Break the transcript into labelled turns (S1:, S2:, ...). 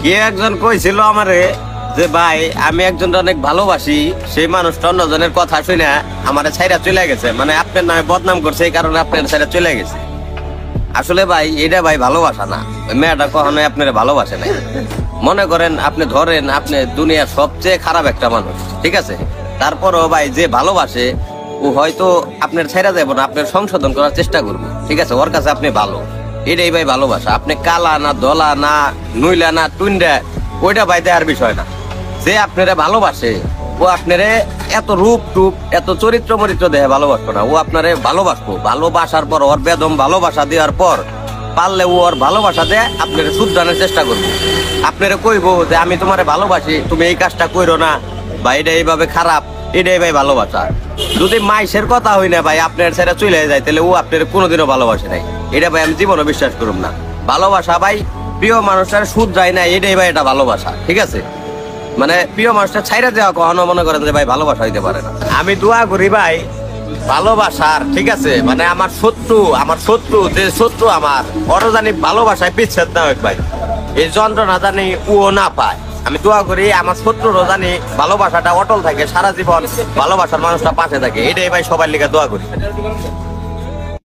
S1: কে একজন কইছিল আমারে যে ভাই আমি একজন অনেক ভালোবাসি, সেই মানুষটা অন্যজনের কথা শুনে আমারে ছাইরা চলে গেছে, মানে আপনার নামে বদনাম করছে, এই কারণে আপনার ছাইরা চলে গেছে। আসলে ভাই এটা ভাই ভালোবাসা না, ওই মেয়েটা কখনোই আপনার ভালোবাসে নাই। মনে করেন আপনি ধরেন আপনি দুনিয়ার সবচেয়ে খারাপ একটা মানুষ, ঠিক আছে, তারপরও ভাই যে ভালোবাসে ও হয়তো আপনার ছাইরা যাবো না, আপনার সংশোধন করার চেষ্টা করবো, ঠিক আছে, ওর কাছে আপনি ভালো, এটাই ভাই ভালোবাসা। আপনি কালা না দলা না নইলা না টুইন্ডা ওইটা ভাই দেওয়ার বিষয় না। যে আপনারা ভালোবাসে ও আপনারে এত রূপ টুপ এত চরিত্র মরিত্র দেহে ভালোবাসবো না, ও আপনারে ভালোবাসবো। ভালোবাসার পর ওর বেদম ভালোবাসা দেওয়ার পর পারলে ও ওর ভালোবাসা দিয়ে আপনার শুধরানোর চেষ্টা করবো। আপনারা কইবো যে আমি তোমারে ভালোবাসি, তুমি এই কাজটা কইরো না, বা এটা এইভাবে খারাপ, এটাই ভাই ভালোবাসা। যদি মাইসের কথা হই না ভাই আপনার ছেড়ে চলে যায়, তাহলে ও আপনার কোনোদিনও ভালোবাসে নাই, এটা ভাই আমি জীবনও বিশ্বাস করুম না। ভালোবাসা ভাই প্রিয় মানুষটার শুধরাই না, এটাই ভাই এটা ভালোবাসা, ঠিক আছে। মানে প্রিয় মানুষটা ছাইরা দেওয়া কখনো মনে করেন যে ভাই ভালোবাসা হইতে পারে না। আমি দোয়া করি ভাই ভালোবাসার, ঠিক আছে, মানে আমার শত্রু যে শত্রু আমার ওরও জানি ভালোবাসায় বিচ্ছেদ না হোক ভাই, এই যন্ত্রণা জানি ও না পায়। আমি দোয়া করি আমার শত্রুরও জানি ভালোবাসাটা অটল থাকে, সারা জীবন ভালোবাসার মানুষটা পাশে থাকে, এটাই ভাই সবার লিগে দোয়া করি।